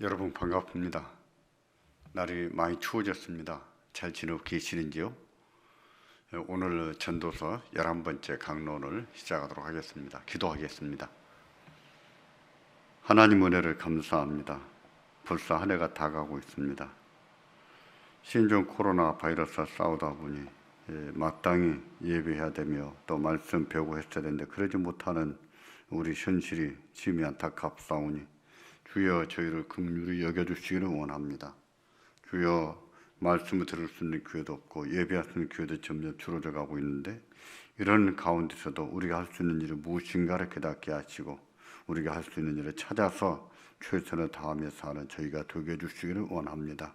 여러분 반갑습니다. 날이 많이 추워졌습니다. 잘 지내고 계시는지요? 오늘 전도서 11번째 강론을 시작하도록 하겠습니다. 기도하겠습니다. 하나님 은혜를 감사합니다. 벌써 한 해가 다가고 있습니다. 신종 코로나 바이러스와 싸우다 보니 마땅히 예배해야 되며 또 말씀 배우고 했어야 되는데 그러지 못하는 우리 현실이 심히 안타깝사오니 주여 저희를 긍휼히 여겨주시기를 원합니다. 주여 말씀을 들을 수 있는 기회도 없고 예배할 수 있는 기회도 점점 줄어져 가고 있는데 이런 가운데서도 우리가 할 수 있는 일이 무엇인가를 깨닫게 하시고 우리가 할 수 있는 일을 찾아서 최선을 다하며 사는 저희가 되게 해주시기를 원합니다.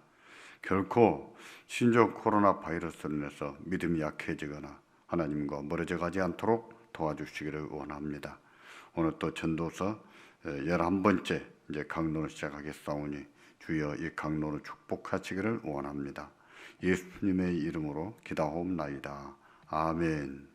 결코 신종 코로나 바이러스로 인해서 믿음이 약해지거나 하나님과 멀어져 가지 않도록 도와주시기를 원합니다. 오늘 또 전도서 11번째 이제 강론을 시작하겠사오니 주여 이 강론을 축복하시기를 원합니다. 예수님의 이름으로 기도하옵나이다. 아멘.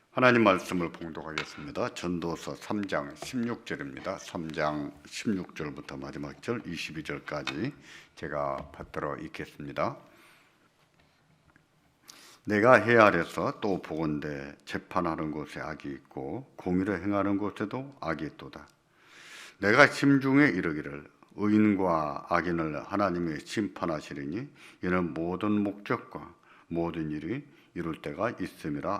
하나님 말씀을 봉독하겠습니다. 전도서 3장 16절입니다. 3장 16절부터 마지막 절 22절까지 제가 받들어 읽겠습니다. 내가 해 아래서 또 보건대 재판하는 곳에 악이 있고 공의를 행하는 곳에도 악이 있도다. 내가 심중에 이르기를 의인과 악인을 하나님이 심판하시리니 이는 모든 목적과 모든 일이 이룰 때가 있음이라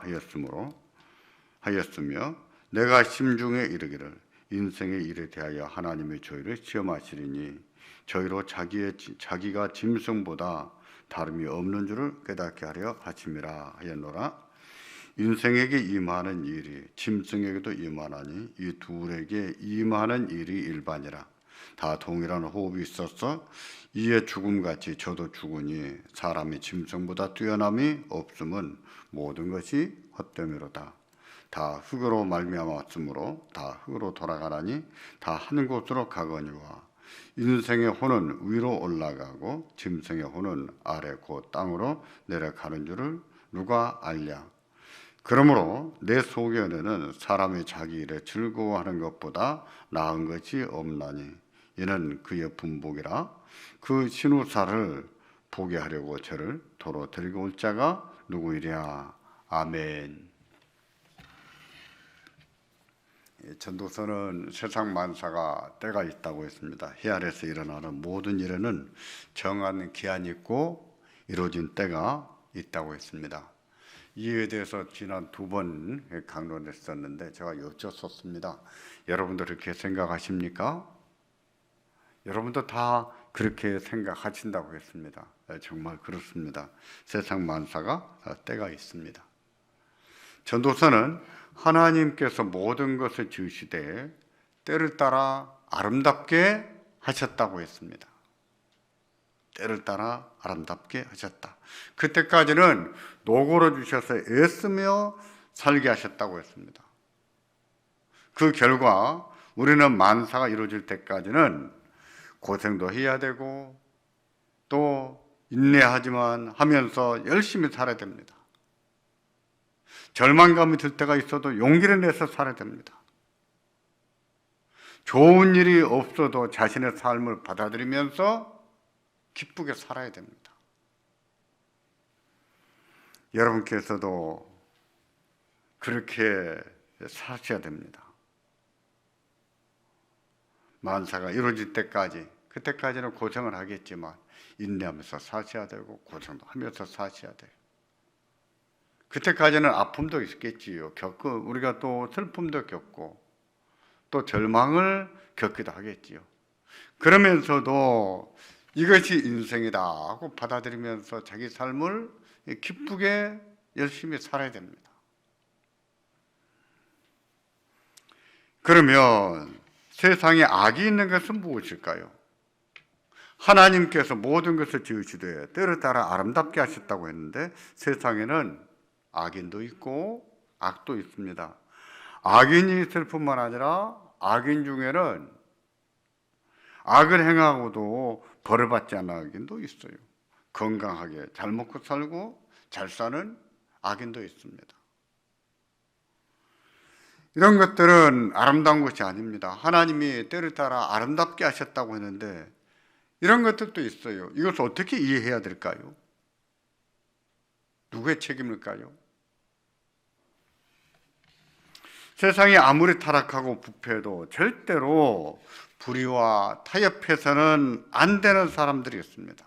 하였으며 내가 심중에 이르기를 인생의 일에 대하여 하나님이 저희를 시험하시리니 저희로 자기가 짐승보다 다름이 없는 줄을 깨닫게 하려 하심이라 하였노라. 인생에게 임하는 일이 짐승에게도 임하나니 이 둘에게 임하는 일이 일반이라. 다 동일한 호흡이 있어서 이에 죽음같이 저도 죽으니 사람이 짐승보다 뛰어남이 없음은 모든 것이 헛되미로다. 다 흙으로 말미암았으므로 다 흙으로 돌아가나니 다 한 곳으로 가거니와 인생의 혼은 위로 올라가고 짐승의 혼은 아래 곧 땅으로 내려가는 줄을 누가 알랴. 그러므로 내 소견에는 사람이 자기 일에 즐거워하는 것보다 나은 것이 없나니 이는 그의 분복이라. 그 신우사를 보게 하려고 저를 도로 데리고 올 자가 누구이랴. 아멘. 전도서는 세상 만사가 때가 있다고 했습니다. 해 아래서 일어나는 모든 일에는 정한 기한이 있고 이루어진 때가 있다고 했습니다. 이에 대해서 지난 2번 강론했었는데 제가 여쭙습니다. 여러분도 그렇게 생각하십니까? 여러분도 다 그렇게 생각하신다고 했습니다. 정말 그렇습니다. 세상 만사가 때가 있습니다. 전도서는 하나님께서 모든 것을 지으시되 때를 따라 아름답게 하셨다고 했습니다. 때를 따라 아름답게 하셨다. 그때까지는 노고를 주셔서 애쓰며 살게 하셨다고 했습니다. 그 결과 우리는 만사가 이루어질 때까지는 고생도 해야 되고 또 인내하지만 하면서 열심히 살아야 됩니다. 절망감이 들 때가 있어도 용기를 내서 살아야 됩니다. 좋은 일이 없어도 자신의 삶을 받아들이면서 기쁘게 살아야 됩니다. 여러분께서도 그렇게 사셔야 됩니다. 만사가 이루어질 때까지, 그때까지는 고생을 하겠지만 인내하면서 사셔야 되고 고생도 하면서 사셔야 돼요. 그때까지는 아픔도 있겠지요. 우리가 또 슬픔도 겪고 또 절망을 겪기도 하겠지요. 그러면서도 이것이 인생이다 하고 받아들이면서 자기 삶을 기쁘게 열심히 살아야 됩니다. 그러면 세상에 악이 있는 것은 무엇일까요? 하나님께서 모든 것을 지으시되 때를 따라 아름답게 하셨다고 했는데 세상에는 악인도 있고 악도 있습니다. 악인이 있을 뿐만 아니라 악인 중에는 악을 행하고도 벌을 받지 않는 악인도 있어요. 건강하게 잘 먹고 살고 잘 사는 악인도 있습니다. 이런 것들은 아름다운 것이 아닙니다. 하나님이 때를 따라 아름답게 하셨다고 했는데 이런 것들도 있어요. 이것을 어떻게 이해해야 될까요? 누구의 책임일까요? 세상이 아무리 타락하고 부패해도 절대로 불의와 타협해서는 안 되는 사람들이 있습니다.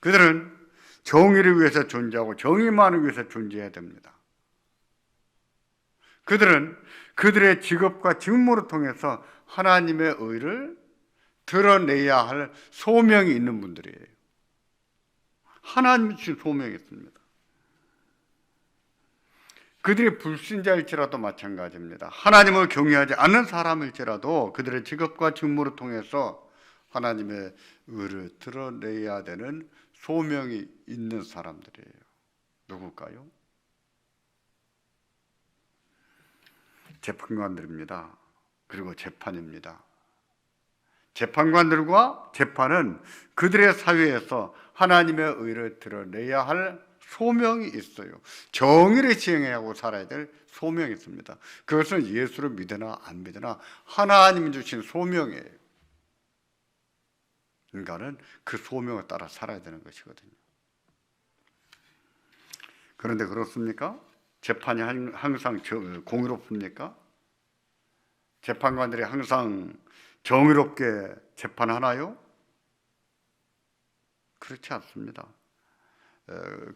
그들은 정의를 위해서 존재하고 정의만을 위해서 존재해야 됩니다. 그들은 그들의 직업과 직무를 통해서 하나님의 의를 드러내야 할 소명이 있는 분들이에요. 하나님이 주신 소명이 있습니다. 그들이 불신자일지라도 마찬가지입니다. 하나님을 경외하지 않는 사람일지라도 그들의 직업과 직무를 통해서 하나님의 의를 드러내야 되는 소명이 있는 사람들이에요. 누굴까요? 재판관들입니다. 그리고 재판입니다. 재판관들과 재판은 그들의 사회에서 하나님의 의를 드러내야 할 소명이 있어요. 정의를 시행해야 하고 살아야 될 소명이 있습니다. 그것은 예수를 믿으나 안 믿으나 하나님이 주신 소명이에요. 인간은 그 소명을 따라 살아야 되는 것이거든요. 그런데 그렇습니까? 재판이 항상 공의롭습니까? 재판관들이 항상 정의롭게 재판하나요? 그렇지 않습니다.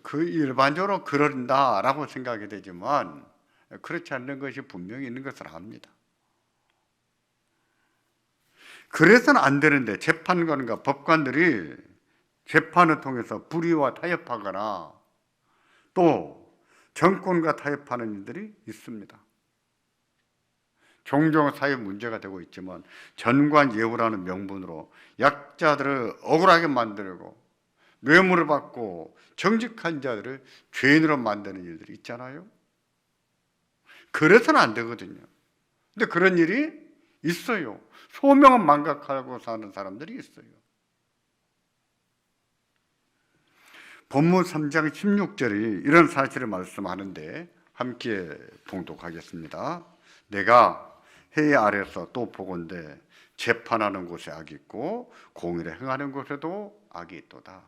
그 일반적으로 그런다라고 생각이 되지만 그렇지 않는 것이 분명히 있는 것을 압니다. 그래서는 안 되는데 재판관과 법관들이 재판을 통해서 불의와 타협하거나 또 정권과 타협하는 일들이 있습니다. 종종 사회 문제가 되고 있지만 전관예우라는 명분으로 약자들을 억울하게 만들고 뇌물을 받고 정직한 자들을 죄인으로 만드는 일들이 있잖아요. 그래서는 안 되거든요. 근데 그런 일이 있어요. 소명은 망각하고 사는 사람들이 있어요. 본문 3장 16절이 이런 사실을 말씀하는데 함께 봉독하겠습니다. 내가 해 아래서 또 보건대 재판하는 곳에 악이 있고 공의를 행하는 곳에도 악이 있도다.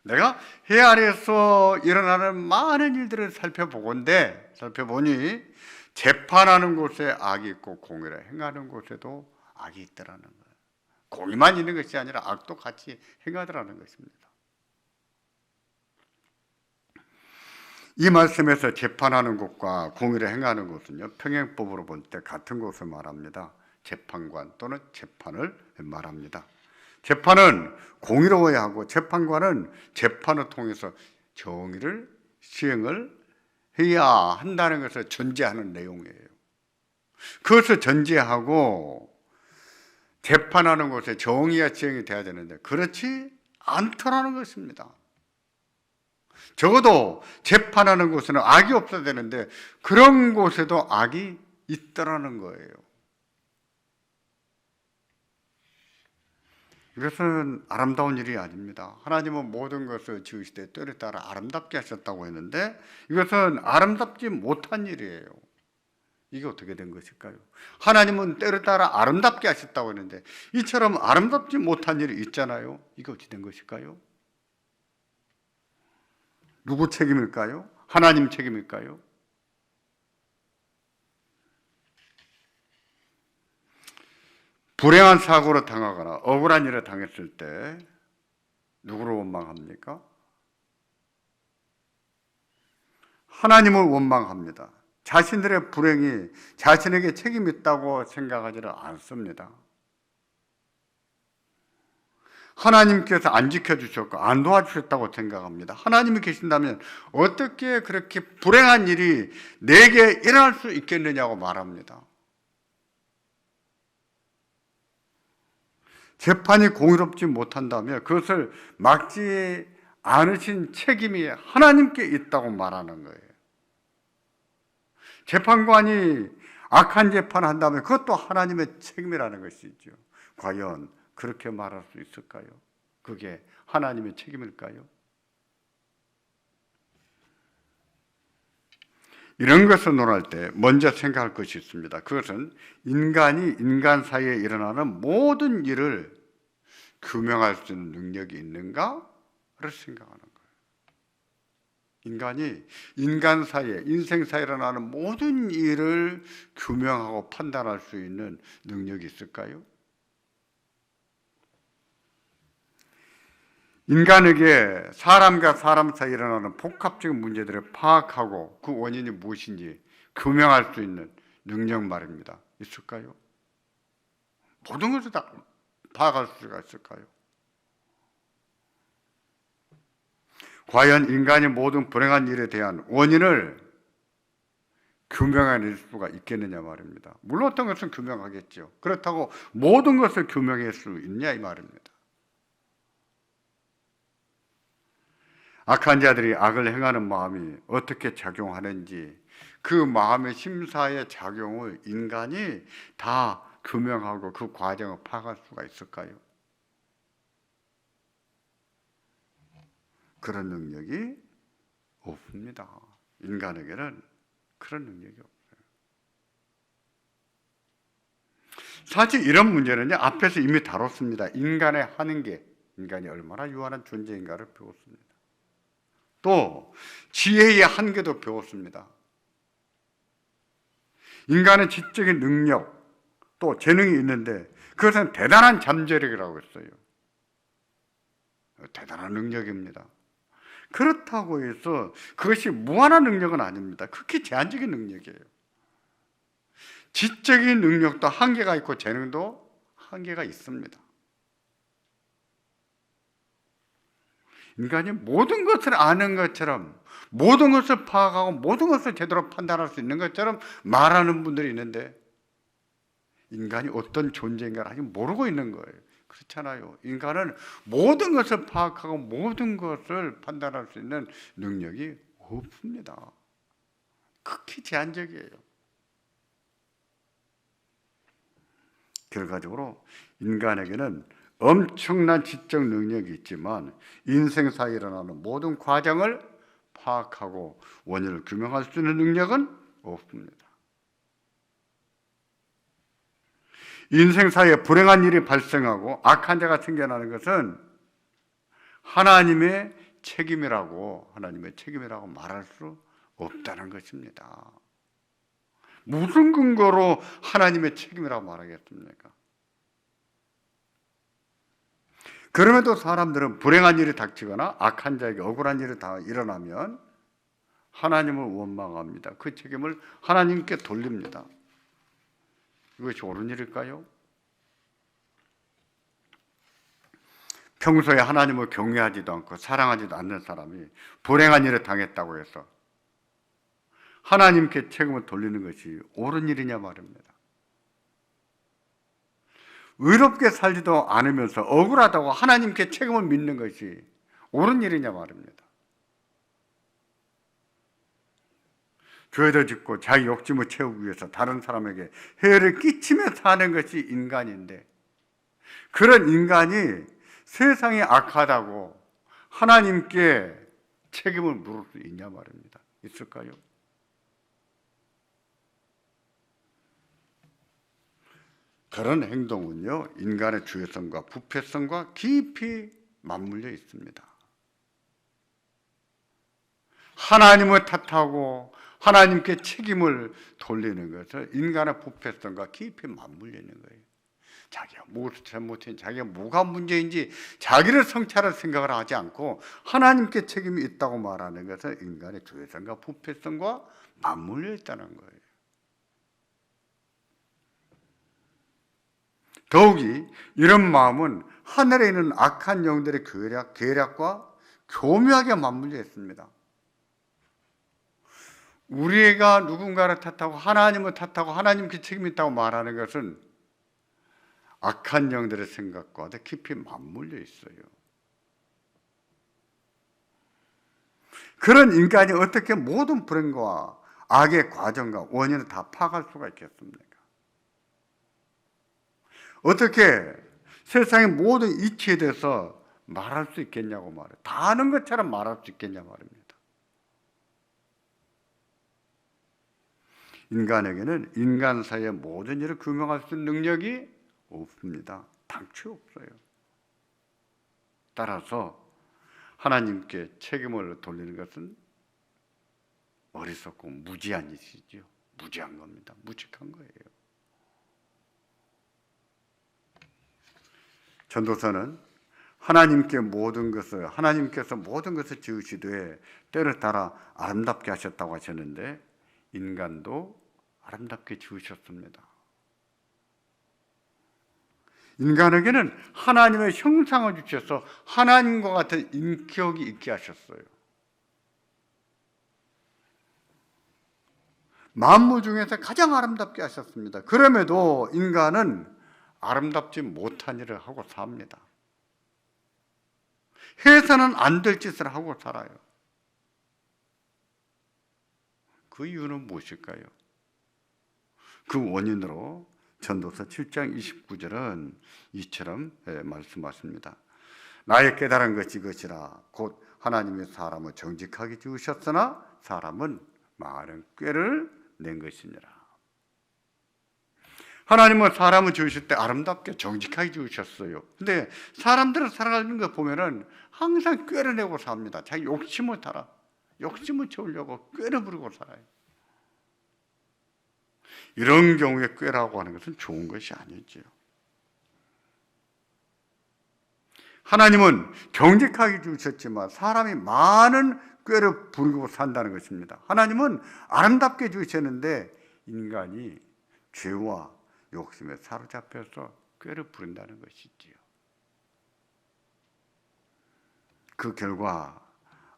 내가 해 아래에서 일어나는 많은 일들을 살펴보니 재판하는 곳에 악이 있고 공의를 행하는 곳에도 악이 있더라는 거예요. 공의만 있는 것이 아니라 악도 같이 행하더라는 것입니다. 이 말씀에서 재판하는 곳과 공의를 행하는 곳은요, 평행법으로 볼 때 같은 것을 말합니다. 재판관 또는 재판을 말합니다. 재판은 공의로워야 하고 재판관은 재판을 통해서 정의를 시행을 해야 한다는 것을 전제하는 내용이에요. 그것을 전제하고 재판하는 곳에 정의가 시행이 돼야 되는데 그렇지 않더라는 것입니다. 적어도 재판하는 곳에는 악이 없어야 되는데 그런 곳에도 악이 있더라는 거예요. 이것은 아름다운 일이 아닙니다. 하나님은 모든 것을 지으시되 때를 따라 아름답게 하셨다고 했는데 이것은 아름답지 못한 일이에요. 이게 어떻게 된 것일까요? 하나님은 때를 따라 아름답게 하셨다고 했는데 이처럼 아름답지 못한 일이 있잖아요. 이게 어떻게 된 것일까요? 누구 책임일까요? 하나님 책임일까요? 불행한 사고를 당하거나 억울한 일을 당했을 때 누구를 원망합니까? 하나님을 원망합니다. 자신들의 불행이 자신에게 책임이 있다고 생각하지를 않습니다. 하나님께서 안 지켜주셨고 안 도와주셨다고 생각합니다. 하나님이 계신다면 어떻게 그렇게 불행한 일이 내게 일어날 수 있겠느냐고 말합니다. 재판이 공의롭지 못한다면 그것을 막지 않으신 책임이 하나님께 있다고 말하는 거예요. 재판관이 악한 재판을 한다면 그것도 하나님의 책임이라는 것이죠. 과연 그렇게 말할 수 있을까요? 그게 하나님의 책임일까요? 이런 것을 논할 때 먼저 생각할 것이 있습니다. 그것은 인간이 인간 사이에 일어나는 모든 일을 규명할 수 있는 능력이 있는가를 생각하는 거예요. 인간이 인간 사이에, 인생 사이에 일어나는 모든 일을 규명하고 판단할 수 있는 능력이 있을까요? 인간에게 사람과 사람 사이에 일어나는 복합적인 문제들을 파악하고 그 원인이 무엇인지 규명할 수 있는 능력 말입니다. 있을까요? 모든 것을 다 파악할 수가 있을까요? 과연 인간이 모든 불행한 일에 대한 원인을 규명해낼 수가 있겠느냐 말입니다. 물론 어떤 것은 규명하겠죠. 그렇다고 모든 것을 규명할 수 있냐 이 말입니다. 악한 자들이 악을 행하는 마음이 어떻게 작용하는지 그 마음의 심사의 작용을 인간이 다 규명하고 그 과정을 파악할 수가 있을까요? 그런 능력이 없습니다. 인간에게는 그런 능력이 없어요. 사실 이런 문제는요, 앞에서 이미 다뤘습니다. 인간의 한계, 인간이 얼마나 유한한 존재인가를 배웠습니다. 또 지혜의 한계도 배웠습니다. 인간의 지적인 능력, 또 재능이 있는데 그것은 대단한 잠재력이라고 했어요. 대단한 능력입니다. 그렇다고 해서 그것이 무한한 능력은 아닙니다. 극히 제한적인 능력이에요. 지적인 능력도 한계가 있고 재능도 한계가 있습니다. 인간이 모든 것을 아는 것처럼, 모든 것을 파악하고 모든 것을 제대로 판단할 수 있는 것처럼 말하는 분들이 있는데 인간이 어떤 존재인가를 아직 모르고 있는 거예요. 그렇잖아요. 인간은 모든 것을 파악하고 모든 것을 판단할 수 있는 능력이 없습니다. 극히 제한적이에요. 결과적으로 인간에게는 엄청난 지적 능력이 있지만 인생사에 일어나는 모든 과정을 파악하고 원인을 규명할 수 있는 능력은 없습니다. 인생사에 불행한 일이 발생하고 악한 자가 생겨나는 것은 하나님의 책임이라고 말할 수 없다는 것입니다. 무슨 근거로 하나님의 책임이라고 말하겠습니까? 그럼에도 사람들은 불행한 일이 닥치거나 악한 자에게 억울한 일이 다 일어나면 하나님을 원망합니다. 그 책임을 하나님께 돌립니다. 이것이 옳은 일일까요? 평소에 하나님을 경외하지도 않고 사랑하지도 않는 사람이 불행한 일을 당했다고 해서 하나님께 책임을 돌리는 것이 옳은 일이냐 말입니다. 의롭게 살지도 않으면서 억울하다고 하나님께 책임을 묻는 것이 옳은 일이냐 말입니다. 죄도 짓고 자기 욕심을 채우기 위해서 다른 사람에게 해를 끼치며 사는 것이 인간인데 그런 인간이 세상이 악하다고 하나님께 책임을 물을 수 있냐 말입니다. 있을까요? 그런 행동은요, 인간의 죄성과 부패성과 깊이 맞물려 있습니다. 하나님을 탓하고 하나님께 책임을 돌리는 것은 인간의 부패성과 깊이 맞물려 있는 거예요. 자기가 무엇을 잘못했는지, 자기가 뭐가 문제인지 자기를 성찰할 생각을 하지 않고 하나님께 책임이 있다고 말하는 것은 인간의 죄성과 부패성과 맞물려 있다는 거예요. 더욱이 이런 마음은 하늘에 있는 악한 영들의 계략과 교묘하게 맞물려 있습니다. 우리가 누군가를 탓하고 하나님을 탓하고 하나님께 책임이 있다고 말하는 것은 악한 영들의 생각과 깊이 맞물려 있어요. 그런 인간이 어떻게 모든 불행과 악의 과정과 원인을 다 파악할 수가 있겠습니까? 어떻게 세상의 모든 이치에 대해서 말할 수 있겠냐고 말해요. 다 아는 것처럼 말할 수 있겠냐 말입니다. 인간에게는 인간 사이의 모든 일을 규명할 수 있는 능력이 없습니다. 당최 없어요. 따라서 하나님께 책임을 돌리는 것은 어리석고 무지한 일이죠. 무지한 겁니다. 무식한 거예요. 전도서는 하나님께서 모든 것을 지으시되 때를 따라 아름답게 하셨다고 하셨는데 인간도 아름답게 지으셨습니다. 인간에게는 하나님의 형상을 주셔서 하나님과 같은 인격이 있게 하셨어요. 만물 중에서 가장 아름답게 하셨습니다. 그럼에도 인간은 아름답지 못한 일을 하고 삽니다. 해서는 안 될 짓을 하고 살아요. 그 이유는 무엇일까요? 그 원인으로 전도서 7장 29절은 이처럼 말씀하십니다. 나의 깨달은 것이 이것이라 곧 하나님의 사람을 정직하게 지으셨으나 사람은 많은 꾀를 낸 것이니라. 하나님은 사람을 지으실 때 아름답게 정직하게 지으셨어요. 근데 사람들은 살아가는 거 보면은 항상 꾀를 내고 삽니다. 자기 욕심을 채우려고 꾀를 부리고 살아요. 이런 경우에 꾀라고 하는 것은 좋은 것이 아니죠. 하나님은 정직하게 지으셨지만 사람이 많은 꾀를 부리고 산다는 것입니다. 하나님은 아름답게 지으셨는데 인간이 죄와 욕심에 사로잡혀서 꾀를 부린다는 것이지요. 그 결과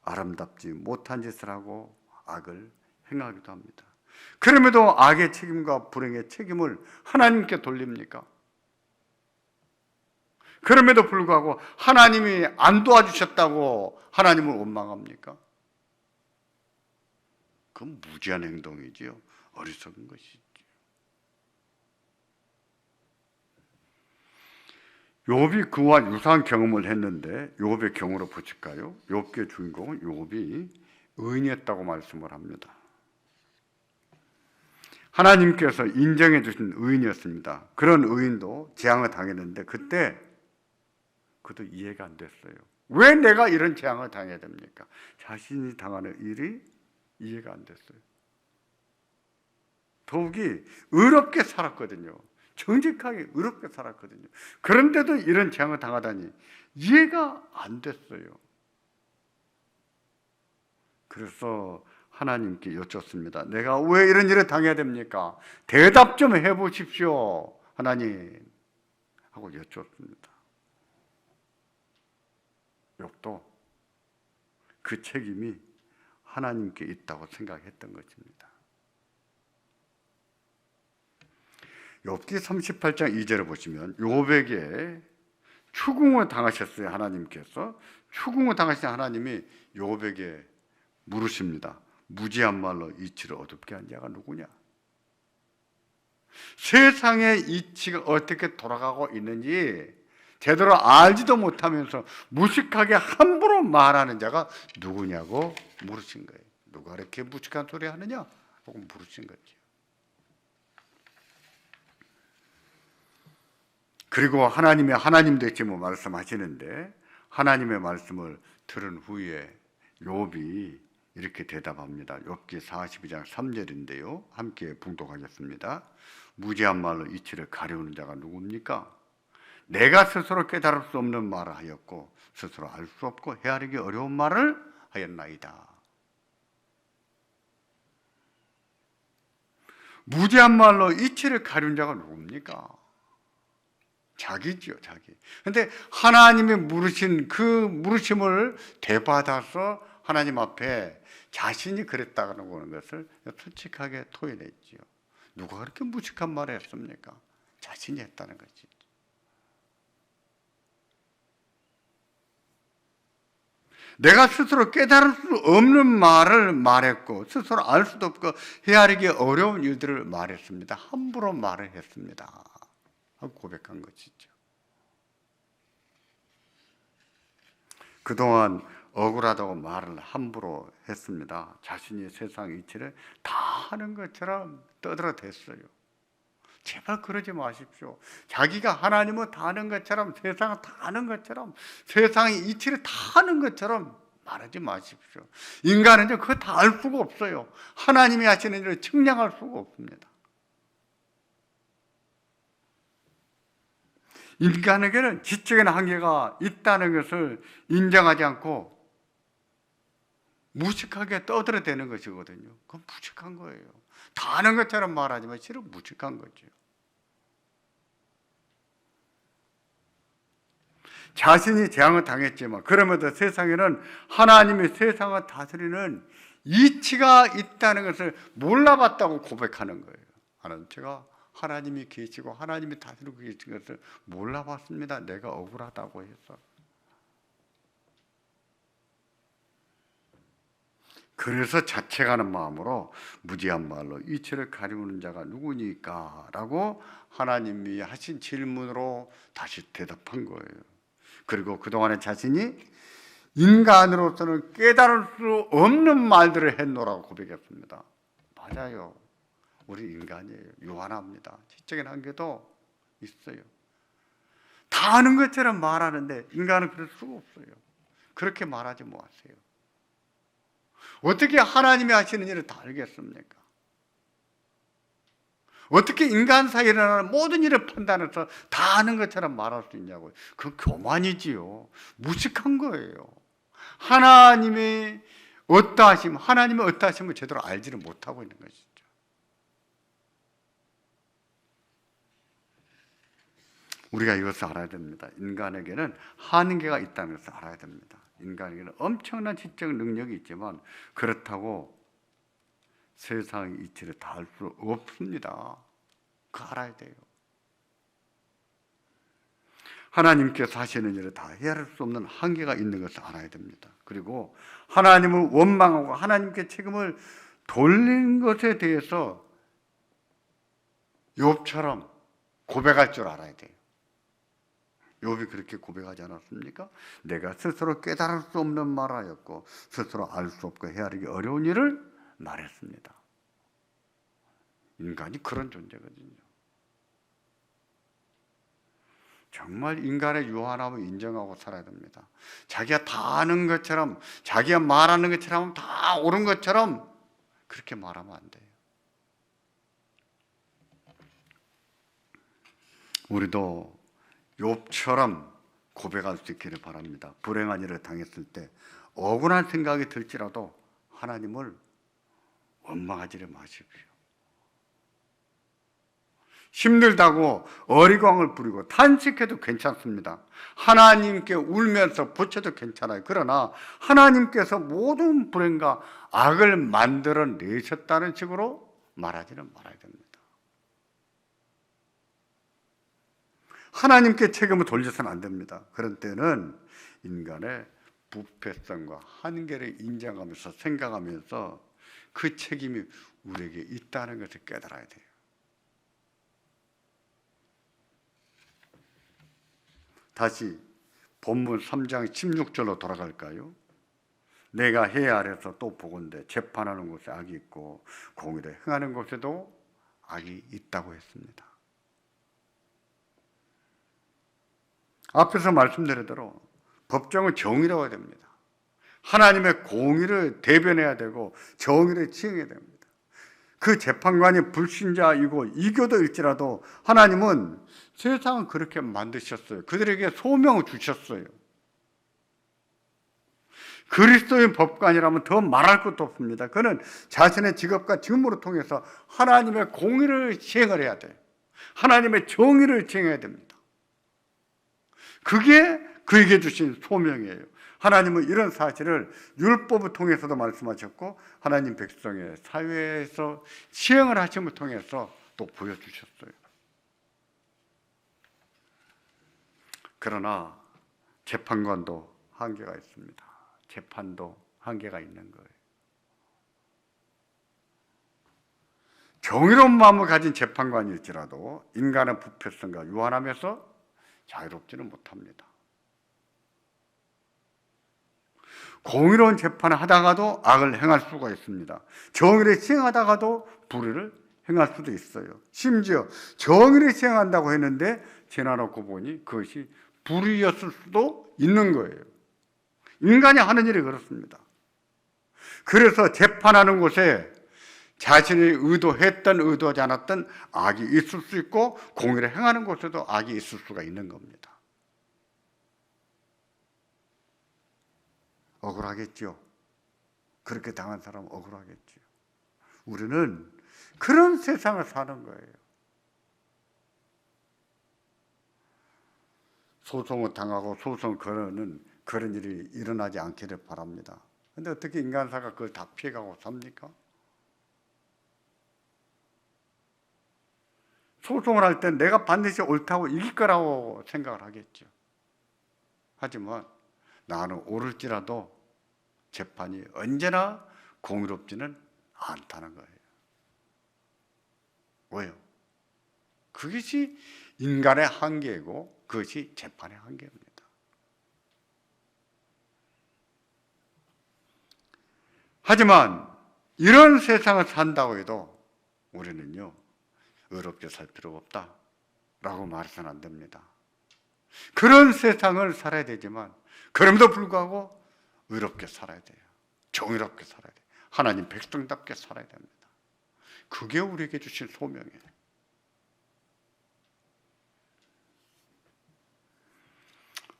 아름답지 못한 짓을 하고 악을 행하기도 합니다. 그럼에도 악의 책임과 불행의 책임을 하나님께 돌립니까? 그럼에도 불구하고 하나님이 안 도와주셨다고 하나님을 원망합니까? 그건 무지한 행동이지요. 어리석은 것이죠. 욥이 그와 유사한 경험을 했는데 욥의 경우로 보실까요? 욥의 주인공은 욥이 의인이었다고 말씀을 합니다. 하나님께서 인정해 주신 의인이었습니다. 그런 의인도 재앙을 당했는데 그때 그도 이해가 안 됐어요. 왜 내가 이런 재앙을 당해야 됩니까? 자신이 당하는 일이 이해가 안 됐어요. 더욱이 의롭게 살았거든요. 정직하게 의롭게 살았거든요. 그런데도 이런 재앙을 당하다니 이해가 안 됐어요. 그래서 하나님께 여쭙습니다. 내가 왜 이런 일을 당해야 됩니까? 대답 좀 해보십시오. 하나님 하고 여쭙습니다. 욥도 그 책임이 하나님께 있다고 생각했던 것입니다. 욥기 38장 2절을 보시면 욥에게 추궁을 당하셨어요. 하나님께서 추궁을 당하신 하나님이 욥에게 물으십니다. 무지한 말로 이치를 어둡게 한 자가 누구냐? 세상의 이치가 어떻게 돌아가고 있는지 제대로 알지도 못하면서 무식하게 함부로 말하는 자가 누구냐고 물으신 거예요. 누가 이렇게 무식한 소리 하느냐? 하고 물으신 거죠. 그리고 하나님의 하나님 되시면 말씀하시는데 하나님의 말씀을 들은 후에 욥이 이렇게 대답합니다. 욥기 42장 3절인데요. 함께 봉독하겠습니다. 무지한 말로 이치를 가려우는 자가 누굽니까? 내가 스스로 깨달을 수 없는 말을 하였고 스스로 알 수 없고 헤아리기 어려운 말을 하였나이다. 무지한 말로 이치를 가려운 자가 누굽니까? 자기지요, 자기. 근데 하나님이 물으신 그 물으심을 되받아서 하나님 앞에 자신이 그랬다는 것을 솔직하게 토해냈지요. 누가 그렇게 무식한 말을 했습니까? 자신이 했다는 거지. 내가 스스로 깨달을 수 없는 말을 말했고 스스로 알 수도 없고 헤아리기 어려운 일들을 말했습니다. 함부로 말을 했습니다. 하고 고백한 것이죠. 그동안 억울하다고 말을 함부로 했습니다. 자신이 세상 이치를 다 하는 것처럼 떠들어댔어요. 제발 그러지 마십시오. 자기가 하나님을 다 아는 것처럼, 세상을 다 아는 것처럼, 세상의 이치를 다 아는 것처럼 말하지 마십시오. 인간은요, 그거 다 알 수가 없어요. 하나님이 하시는 일을 측량할 수가 없습니다. 인간에게는 지적인 한계가 있다는 것을 인정하지 않고 무식하게 떠들어대는 것이거든요. 그건 무식한 거예요. 다 아는 것처럼 말하지만 실은 무식한 거죠. 자신이 재앙을 당했지만 그러면서 세상에는 하나님이 세상을 다스리는 이치가 있다는 것을 몰라봤다고 고백하는 거예요. 하나님, 제가 하나님이 계시고 하나님이 다스리고 계신 것을 몰라봤습니다. 내가 억울하다고 해서. 그래서 자책하는 마음으로 무지한 말로 이치를 가리우는 자가 누구니까? 라고 하나님이 하신 질문으로 다시 대답한 거예요. 그리고 그동안에 자신이 인간으로서는 깨달을 수 없는 말들을 했노라고 고백했습니다. 맞아요. 우리 인간이에요. 유한합니다. 지적인 한계도 있어요. 다 아는 것처럼 말하는데 인간은 그럴 수가 없어요. 그렇게 말하지 마세요. 어떻게 하나님이 하시는 일을 다 알겠습니까? 어떻게 인간 사이에 일어나는 모든 일을 판단해서 다 아는 것처럼 말할 수 있냐고요. 그건 교만이지요. 무식한 거예요. 하나님이 어떠하심을 제대로 알지를 못하고 있는 것이죠. 우리가 이것을 알아야 됩니다. 인간에게는 한계가 있다는 것을 알아야 됩니다. 인간에게는 엄청난 지적 능력이 있지만 그렇다고 세상의 이치를 다 알 수 없습니다. 그거 알아야 돼요. 하나님께서 하시는 일을 다 헤아릴 수 없는 한계가 있는 것을 알아야 됩니다. 그리고 하나님을 원망하고 하나님께 책임을 돌린 것에 대해서 욥처럼 고백할 줄 알아야 돼요. 욥이 그렇게 고백하지 않았습니까? 내가 스스로 깨달을 수 없는 말하였고 스스로 알 수 없고 헤아리기 어려운 일을 말했습니다. 인간이 그런 존재거든요. 정말 인간의 유한함을 인정하고 살아야 됩니다. 자기가 다 아는 것처럼, 자기가 말하는 것처럼 다 옳은 것처럼 그렇게 말하면 안 돼요. 우리도 욥처럼 고백할 수 있기를 바랍니다. 불행한 일을 당했을 때 억울한 생각이 들지라도 하나님을 원망하지를 마십시오. 힘들다고 어리광을 부리고 탄식해도 괜찮습니다. 하나님께 울면서 부쳐도 괜찮아요. 그러나 하나님께서 모든 불행과 악을 만들어내셨다는 식으로 말하지는 말아야 됩니다. 하나님께 책임을 돌려서는 안 됩니다. 그런 때는 인간의 부패성과 한계를 인정하면서 생각하면서 그 책임이 우리에게 있다는 것을 깨달아야 돼요. 다시 본문 3장 16절로 돌아갈까요? 내가 해 아래서 또 보건대 재판하는 곳에 악이 있고 공의를 행하는 곳에도 악이 있다고 했습니다. 앞에서 말씀드린 대로 법정은 정의로워야 됩니다. 하나님의 공의를 대변해야 되고 정의를 지행해야 됩니다. 그 재판관이 불신자이고 이교도일지라도 하나님은 세상은 그렇게 만드셨어요. 그들에게 소명을 주셨어요. 그리스도의 법관이라면 더 말할 것도 없습니다. 그는 자신의 직업과 직무를 통해서 하나님의 공의를 시행을 해야 돼요. 하나님의 정의를 지행해야 됩니다. 그게 그에게 주신 소명이에요. 하나님은 이런 사실을 율법을 통해서도 말씀하셨고 하나님 백성의 사회에서 시행을 하심을 통해서 또 보여주셨어요. 그러나 재판관도 한계가 있습니다. 재판도 한계가 있는 거예요. 정의로운 마음을 가진 재판관일지라도 인간의 부패성과 유한함에서 자유롭지는 못합니다. 공의로운 재판을 하다가도 악을 행할 수가 있습니다. 정의를 시행하다가도 불의를 행할 수도 있어요. 심지어 정의를 시행한다고 했는데 지나놓고 보니 그것이 불의였을 수도 있는 거예요. 인간이 하는 일이 그렇습니다. 그래서 재판하는 곳에 자신이 의도했던 의도하지 않았던 악이 있을 수 있고 공의를 행하는 곳에도 악이 있을 수가 있는 겁니다. 억울하겠죠. 그렇게 당한 사람은 억울하겠죠. 우리는 그런 세상을 사는 거예요. 소송을 당하고 소송을 걸어는 그런 일이 일어나지 않기를 바랍니다. 그런데 어떻게 인간사가 그걸 다 피해가고 삽니까? 소송을 할 때 내가 반드시 옳다고 이길 거라고 생각을 하겠죠. 하지만 나는 옳을지라도 재판이 언제나 공의롭지는 않다는 거예요. 왜요? 그것이 인간의 한계이고 그것이 재판의 한계입니다. 하지만 이런 세상을 산다고 해도 우리는요, 의롭게 살 필요가 없다라고 말해서는 안 됩니다. 그런 세상을 살아야 되지만 그럼에도 불구하고 의롭게 살아야 돼요. 정의롭게 살아야 돼요. 하나님 백성답게 살아야 됩니다. 그게 우리에게 주신 소명이에요.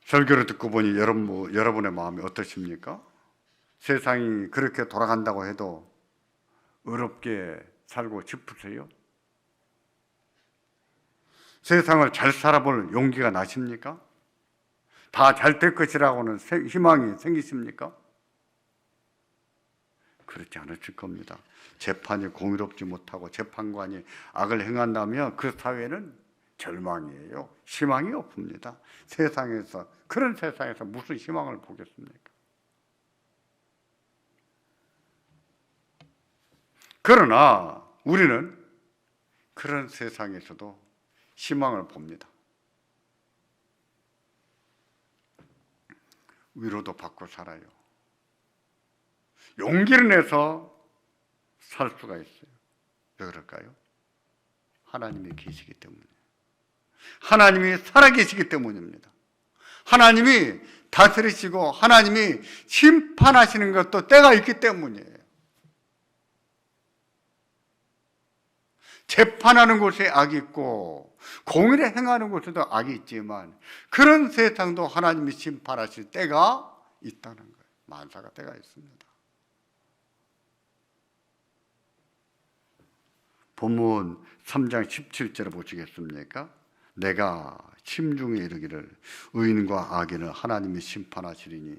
설교를 듣고 보니 여러분의 마음이 어떠십니까? 세상이 그렇게 돌아간다고 해도 의롭게 살고 싶으세요? 세상을 잘 살아볼 용기가 나십니까? 다 잘 될 것이라고는 희망이 생기십니까? 그렇지 않으실 겁니다. 재판이 공의롭지 못하고 재판관이 악을 행한다면 그 사회는 절망이에요. 희망이 없습니다. 그런 세상에서 무슨 희망을 보겠습니까? 그러나 우리는 그런 세상에서도 희망을 봅니다. 위로도 받고 살아요. 용기를 내서 살 수가 있어요. 왜 그럴까요? 하나님이 계시기 때문에. 하나님이 살아계시기 때문입니다. 하나님이 다스리시고 하나님이 심판하시는 것도 때가 있기 때문이에요. 재판하는 곳에 악이 있고 공의를 행하는 곳에도 악이 있지만 그런 세상도 하나님이 심판하실 때가 있다는 거예요. 만사가 때가 있습니다. 본문 3장 17절을 보시겠습니까? 내가 심중에 이르기를 의인과 악인을 하나님이 심판하시리니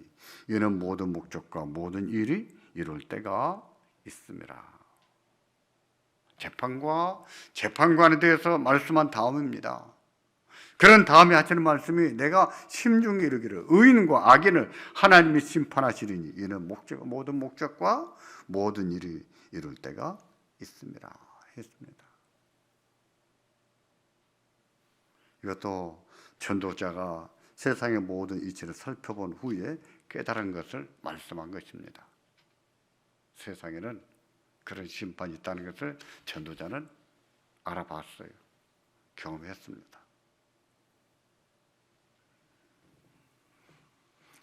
이는 모든 목적과 모든 일이 이룰 때가 있습니다. 재판과 재판관에 대해서 말씀한 다음입니다. 그런 다음에 하시는 말씀이 내가 심중에 이르기를 의인과 악인을 하나님이 심판하시리니 이는 모든 목적과 모든 일이 이룰 때가 있습니다. 했습니다. 이것도 전도자가 세상의 모든 이치를 살펴본 후에 깨달은 것을 말씀한 것입니다. 세상에는 그런 심판이 있다는 것을 전도자는 알아봤어요. 경험했습니다.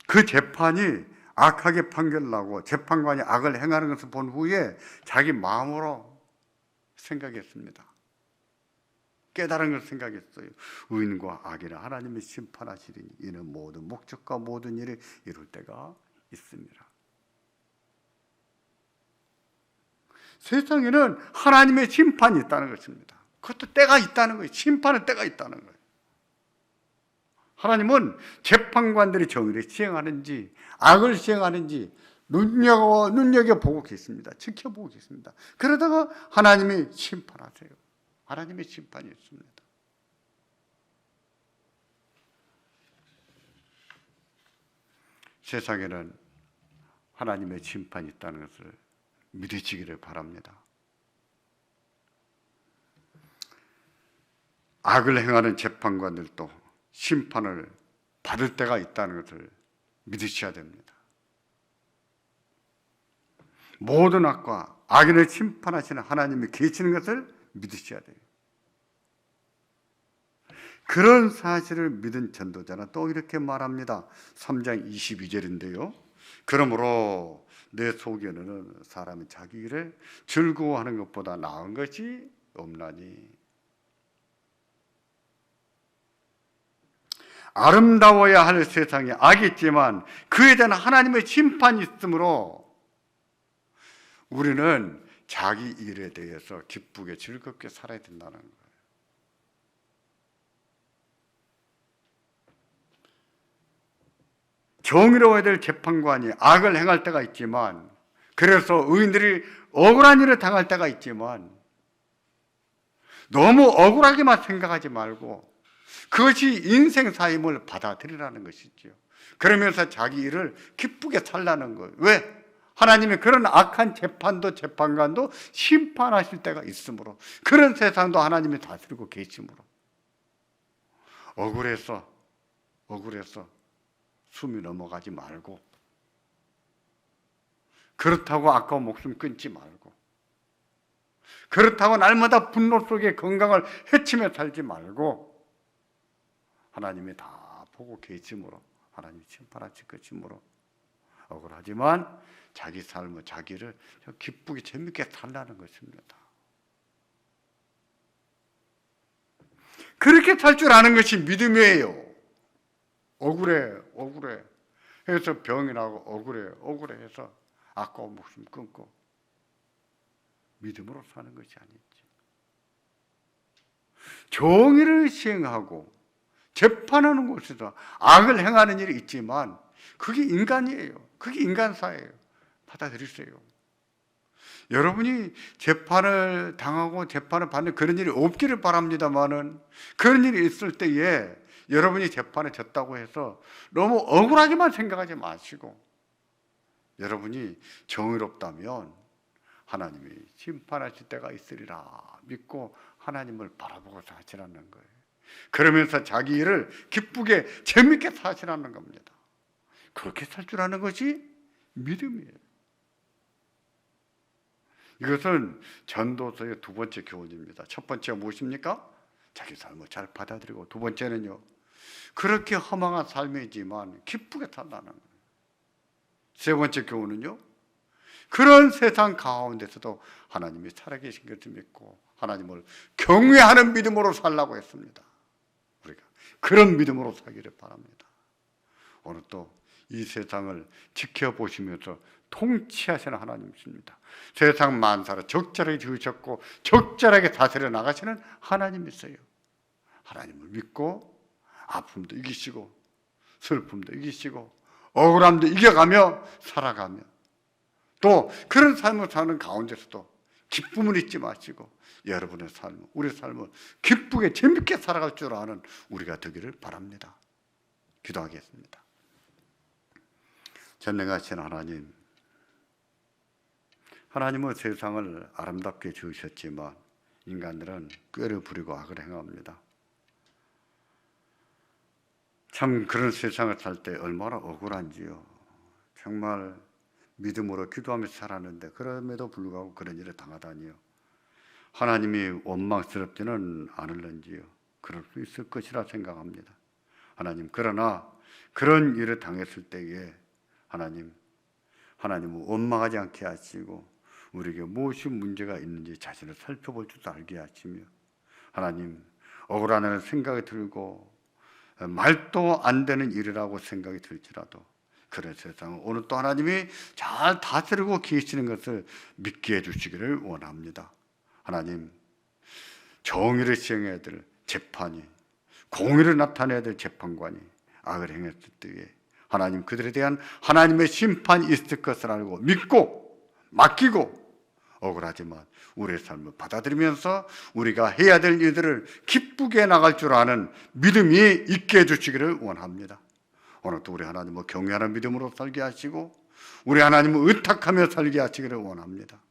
그 재판이 악하게 판결나고 재판관이 악을 행하는 것을 본 후에 자기 마음으로 생각했습니다. 깨달은 걸 생각했어요. 의인과 악인을 하나님이 심판하시리니 이는 모든 목적과 모든 일을 이룰 때가 있습니다. 세상에는 하나님의 심판이 있다는 것입니다. 그것도 때가 있다는 거예요. 심판의 때가 있다는 거예요. 하나님은 재판관들이 정의를 시행하는지 악을 시행하는지 눈여겨보고 계십니다. 지켜보고 계십니다. 그러다가 하나님이 심판하세요. 하나님의 심판이 있습니다. 세상에는 하나님의 심판이 있다는 것을 믿으시기를 바랍니다. 악을 행하는 재판관들도 심판을 받을 때가 있다는 것을 믿으셔야 됩니다. 모든 악과 악인을 심판하시는 하나님이 계시는 것을 믿으셔야 돼요. 그런 사실을 믿은 전도자는 또 이렇게 말합니다. 3장 22절인데요. 그러므로 내 소견에는 사람이 자기 일을 즐거워하는 것보다 나은 것이 없나니. 아름다워야 할 세상에 악이 있지만 그에 대한 하나님의 심판이 있으므로 우리는 자기 일에 대해서 기쁘게 즐겁게 살아야 된다는 거예요. 정의로워야 될 재판관이 악을 행할 때가 있지만, 그래서 의인들이 억울한 일을 당할 때가 있지만, 너무 억울하게만 생각하지 말고 그것이 인생 삶을 받아들이라는 것이죠. 그러면서 자기 일을 기쁘게 살라는 거예요. 왜? 하나님이 그런 악한 재판도 재판관도 심판하실 때가 있으므로, 그런 세상도 하나님이 다스리고 계시므로, 억울해서 숨이 넘어가지 말고, 그렇다고 아까운 목숨 끊지 말고, 그렇다고 날마다 분노 속에 건강을 해치며 살지 말고, 하나님이 다 보고 계시므로, 하나님이 심판하실 것이므로, 억울하지만 자기 삶을, 자기를 기쁘게 재밌게 살라는 것입니다. 그렇게 살 줄 아는 것이 믿음이에요. 억울해 해서 병이 나고, 억울해 해서 아까운 목숨 끊고 믿음으로 사는 것이 아니지. 정의를 시행하고 재판하는 곳에서 악을 행하는 일이 있지만 그게 인간이에요. 그게 인간사예요. 받아들이세요. 여러분이 재판을 당하고 재판을 받는 그런 일이 없기를 바랍니다만은, 그런 일이 있을 때에 여러분이 재판에 졌다고 해서 너무 억울하게만 생각하지 마시고, 여러분이 정의롭다면 하나님이 심판하실 때가 있으리라 믿고 하나님을 바라보고 사시라는 거예요. 그러면서 자기 일을 기쁘게 재밌게 사시라는 겁니다. 그렇게 살 줄 아는 것이 믿음이에요. 이것은 전도서의 두 번째 교훈입니다. 첫 번째가 무엇입니까? 자기 삶을 잘 받아들이고, 두 번째는요, 그렇게 허망한 삶이지만 기쁘게 살라는 거예요. 세 번째 교훈은요, 그런 세상 가운데서도 하나님이 살아계신 것을 믿고 하나님을 경외하는 믿음으로 살라고 했습니다. 우리가 그런 믿음으로 살기를 바랍니다. 오늘 또 이 세상을 지켜보시면서 통치하시는 하나님이십니다. 세상 만사를 적절하게 지으셨고 적절하게 다스려 나가시는 하나님이세요. 하나님을 믿고 아픔도 이기시고 슬픔도 이기시고 억울함도 이겨가며 살아가며, 또 그런 삶을 사는 가운데서도 기쁨을 잊지 마시고 여러분의 삶, 우리 삶을 기쁘게 재밌게 살아갈 줄 아는 우리가 되기를 바랍니다. 기도하겠습니다. 전능하신 하나님, 하나님은 세상을 아름답게 지으셨지만 인간들은 꾀를 부리고 악을 행합니다. 참 그런 세상을 살 때 얼마나 억울한지요. 정말 믿음으로 기도하면서 살았는데 그럼에도 불구하고 그런 일을 당하다니요. 하나님이 원망스럽지는 않을런지요. 그럴 수 있을 것이라 생각합니다. 하나님, 그러나 그런 일을 당했을 때에 하나님은 원망하지 않게 하시고 우리에게 무엇이 문제가 있는지 자신을 살펴볼 줄도 알게 하시며, 하나님, 억울하다는 생각이 들고 말도 안 되는 일이라고 생각이 들지라도 그런 세상을 오늘 또 하나님이 잘 다스리고 계시는 것을 믿게 해주시기를 원합니다. 하나님, 정의를 시행해야 될 재판이, 공의를 나타내야 될 재판관이 악을 행했을 때에 하나님, 그들에 대한 하나님의 심판이 있을 것을 알고 믿고 맡기고, 억울하지만 우리의 삶을 받아들이면서 우리가 해야 될 일들을 기쁘게 나갈 줄 아는 믿음이 있게 해주시기를 원합니다. 오늘도 우리 하나님을 경외하는 믿음으로 살게 하시고 우리 하나님을 의탁하며 살게 하시기를 원합니다.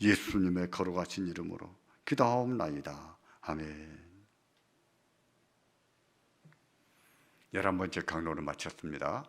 예수님의 거룩하신 이름으로 기도하옵나이다. 아멘. 11번째 강론을 마쳤습니다.